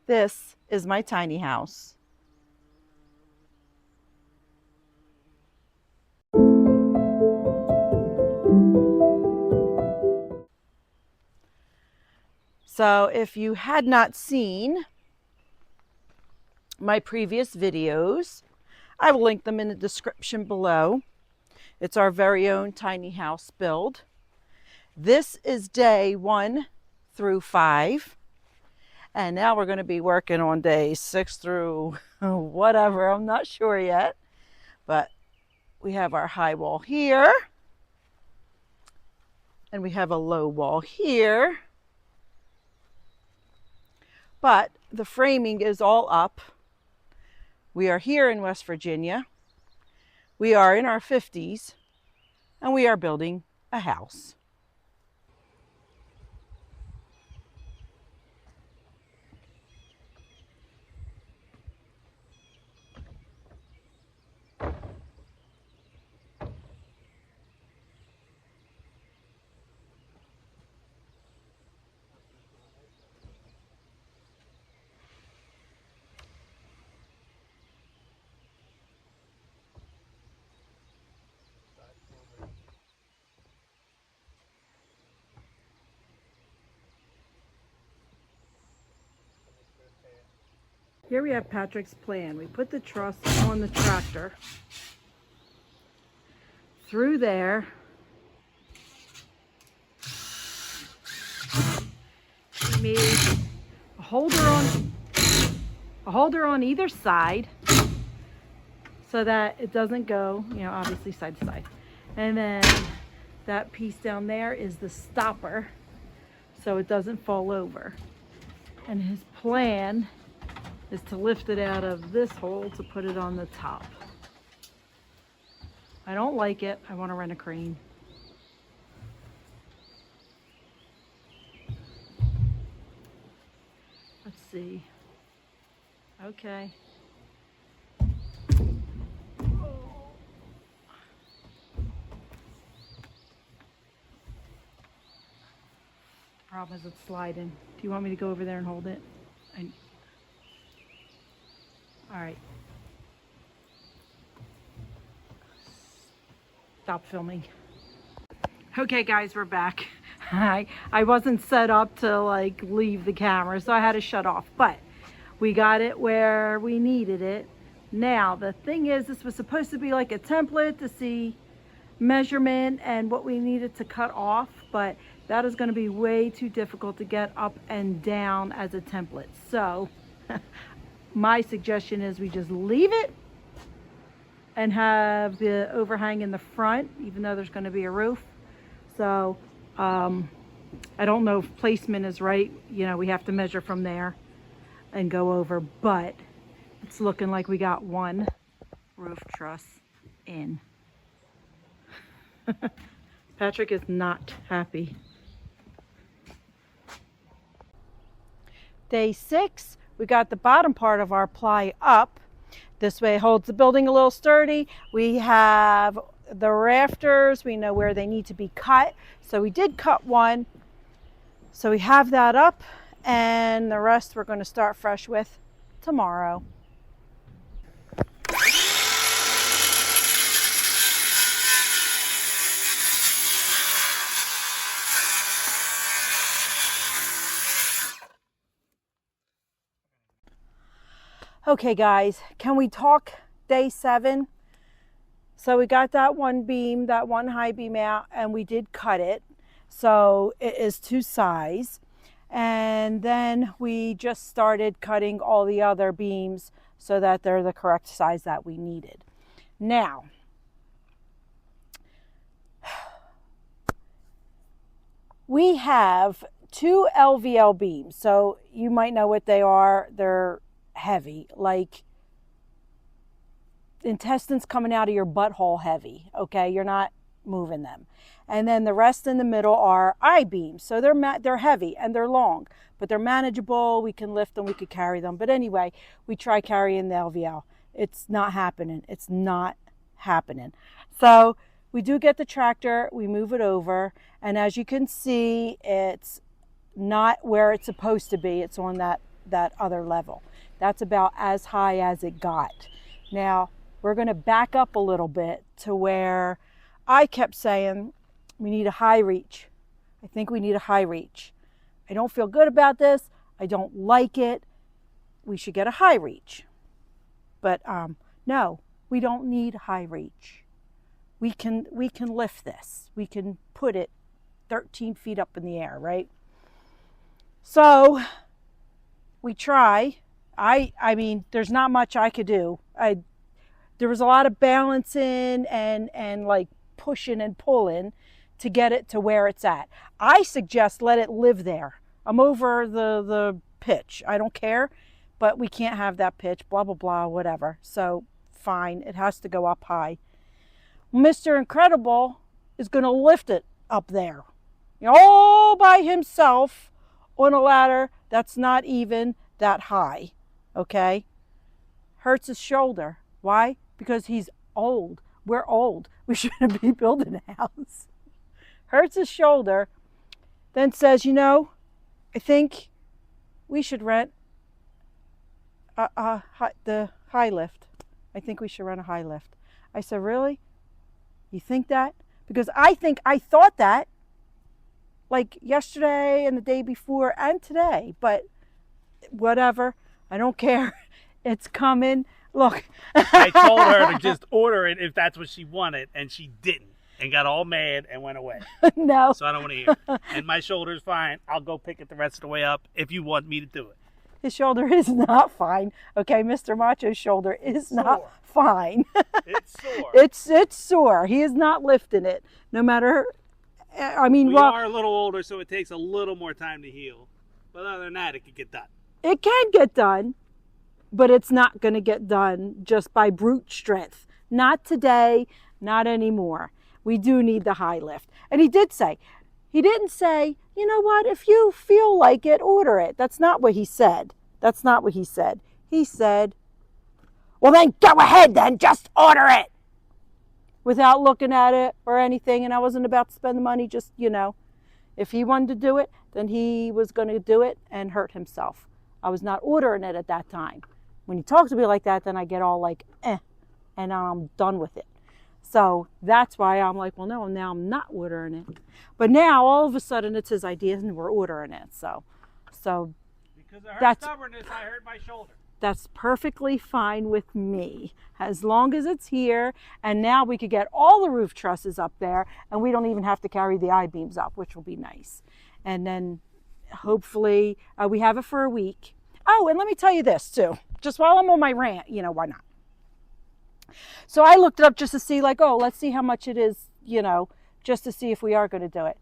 This is my tiny house. So if you had not seen my previous videos, I will link them in the description below. It's our very own tiny house build. This is day 1 through 5. And now we're going to be working on days 6 through whatever. I'm not sure yet. But we have our high wall here. And we have a low wall here. But the framing is all up. We are here in West Virginia. We are in our 50s. And we are building a house. Here we have Patrick's plan. We put the truss on the tractor through there. We made a holder on either side so that it doesn't go, obviously side to side. And then that piece down there is the stopper so it doesn't fall over. And his plan is to lift it out of this hole to put it on the top. I don't like it. I want to rent a crane. Let's see. Okay. Problem is it's sliding. Do you want me to go over there and hold it? All right. Stop filming. Okay guys, we're back. I wasn't set up to leave the camera, so I had to shut off, but we got it where we needed it. Now the thing is, this was supposed to be like a template to see measurement and what we needed to cut off, but that is going to be way too difficult to get up and down as a template. So my suggestion is we just leave it and have the overhang in the front, even though there's going to be a roof. So I don't know if placement is right. We have to measure from there and go over, but it's looking like we got one roof truss in. Patrick is not happy. Day 6. We got the bottom part of our ply up. This way it holds the building a little sturdy. We have the rafters. We know where they need to be cut. So we did cut one. So we have that up. And the rest we're going to start fresh with tomorrow. Okay guys, can we talk day 7? So we got that one beam, that one high beam out, and we did cut it. So it is to size. And then we just started cutting all the other beams so that they're the correct size that we needed. Now, we have 2 LVL beams. So you might know what they are. They're heavy, like intestines coming out of your butthole heavy. Okay, you're not moving them. And then the rest in the middle are I-beams. So they're heavy and they're long, but they're manageable. We can lift them, we could carry them. But anyway, we try carrying the LVL. It's not happening. It's not happening. So we do get the tractor, we move it over, and as you can see, it's not where it's supposed to be. It's on that that other level. That's about as high as it got. Now, we're going to back up a little bit to where I kept saying we need a high reach. I think we need a high reach. I don't feel good about this. I don't like it. We should get a high reach. But no, we don't need high reach. We can lift this. We can put it 13 feet up in the air, right? So we try. I mean, there's not much I could do. There was a lot of balancing and like pushing and pulling to get it to where it's at. I suggest let it live there. I'm over the pitch. I don't care, but we can't have that pitch, blah, blah, blah, whatever. So fine, it has to go up high. Mr. Incredible is going to lift it up there, all by himself on a ladder that's not even that high, okay? Hurts his shoulder. Why? Because he's old. We're old. We shouldn't be building a house. Hurts his shoulder, then says, I think we should rent the high lift. I think we should rent a high lift. I said, really? You think that? Because I thought that like yesterday and the day before and today, but whatever. I don't care. It's coming. Look. I told her to just order it if that's what she wanted, and she didn't. And got all mad and went away. No. So I don't want to hear. And my shoulder's fine. I'll go pick it the rest of the way up if you want me to do it. His shoulder is not fine. Okay, Mr. Macho's shoulder is not fine. It's sore. It's sore. He is not lifting it. No matter, I mean, we are a little older, so it takes a little more time to heal. But other than that, it can get done. It can get done, but it's not going to get done just by brute strength. Not today, not anymore. We do need the high lift. And he didn't say, you know what, if you feel like it, order it. That's not what he said. He said, well then go ahead then, just order it. Without looking at it or anything, and I wasn't about to spend the money, just, if he wanted to do it, then he was going to do it and hurt himself. I was not ordering it at that time. When he talks to me like that, then I get all like, and I'm done with it. So that's why I'm like, well, no, now I'm not ordering it. But now all of a sudden it's his idea and we're ordering it. So because of her stubbornness, I hurt my shoulder. That's perfectly fine with me, as long as it's here. And now we could get all the roof trusses up there, and we don't even have to carry the I-beams up, which will be nice. And then hopefully we have it for a week. Oh, and let me tell you this too, just while I'm on my rant, why not? So I looked it up just to see, like, let's see how much it is, just to see if we are going to do it.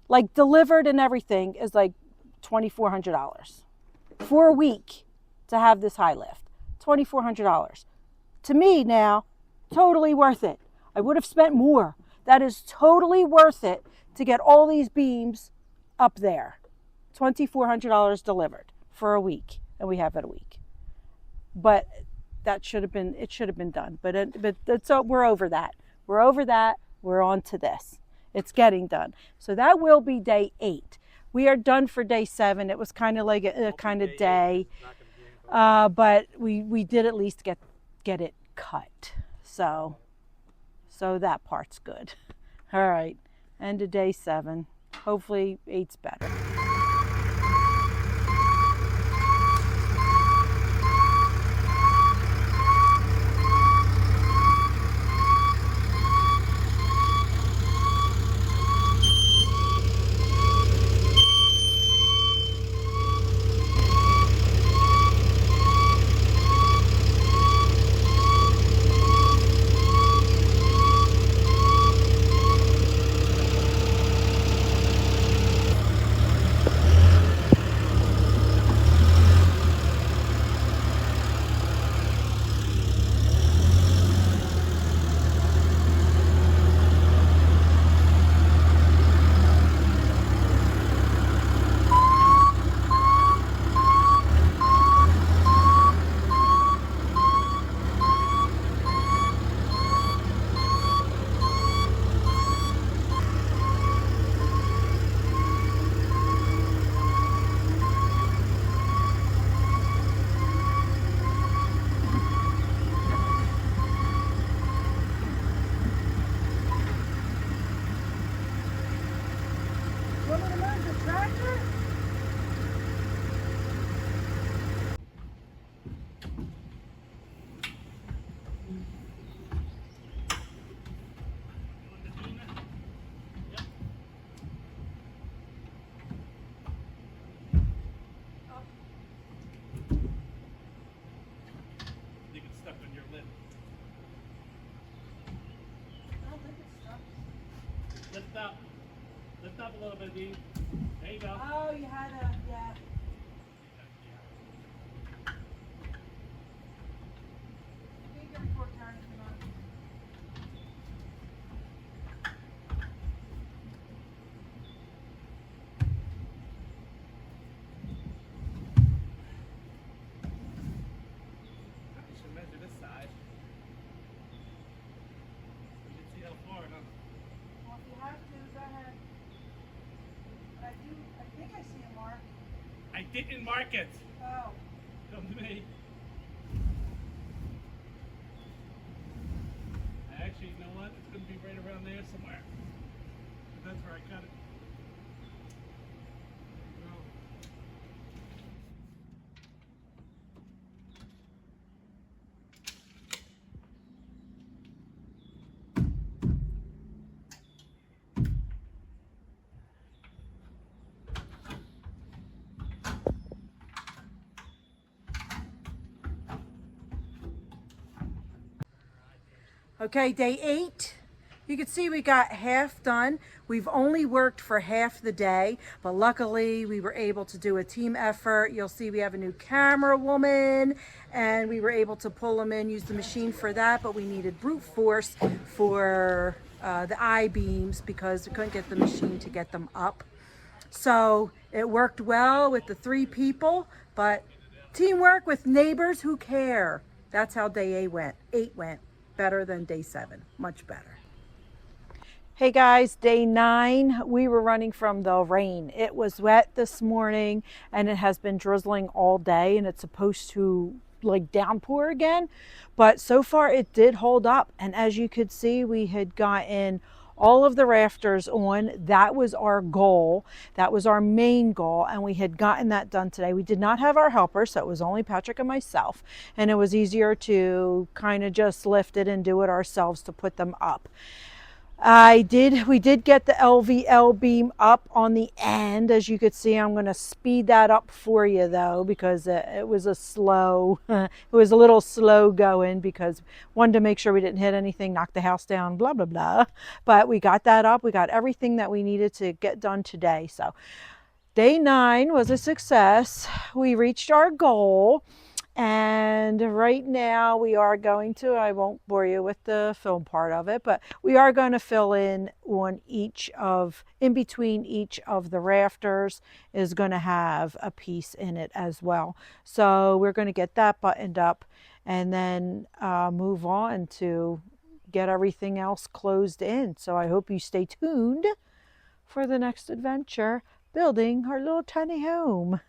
Like, delivered and everything is like $2,400 for a week to have this high lift. $2,400. To me now, totally worth it. I would have spent more. That is totally worth it to get all these beams up there. $2,400 delivered for a week, and we have it a week. But it should have been done. So we're over that. We're on to this. It's getting done. So that will be day 8. We are done for day 7. It was kind of like a kind of day. But we did at least get it cut. So that part's good. All right. End of day 7. Hopefully 8's better. a little bit, Dee. There you go. Oh, you had a, yeah. I should measure this side. You can see how far, huh? Well, if you have to, go ahead. But I think I see a mark. I didn't mark it. Oh. Come to me. Actually, you know what? It's going to be right around there somewhere. That's where I cut it. There you go. Okay, day 8. You can see we got half done. We've only worked for half the day, but luckily we were able to do a team effort. You'll see we have a new camera woman, and we were able to pull them in, use the machine for that, but we needed brute force for the I-beams because we couldn't get the machine to get them up. So it worked well with the 3 people, but teamwork with neighbors who care. That's how day 8 went. Better than day 7, much better. Hey guys, day 9, we were running from the rain. It was wet this morning and it has been drizzling all day, and it's supposed to like downpour again, but so far it did hold up. And as you could see, we had gotten all of the rafters on. That was our goal. That was our main goal, and we had gotten that done today. We did not have our helper, so it was only Patrick and myself, and it was easier to kind of just lift it and do it ourselves to put them up. We did get the LVL beam up on the end. As you could see, I'm going to speed that up for you though, because it was it was a little slow going, because wanted to make sure we didn't hit anything, knock the house down, blah, blah, blah. But we got that up. We got everything that we needed to get done today. So day 9 was a success. We reached our goal. And right now we are going to, I won't bore you with the film part of it, but we are going to fill in in between each of the rafters is going to have a piece in it as well. So we're going to get that buttoned up and then move on to get everything else closed in. So I hope you stay tuned for the next adventure building our little tiny home.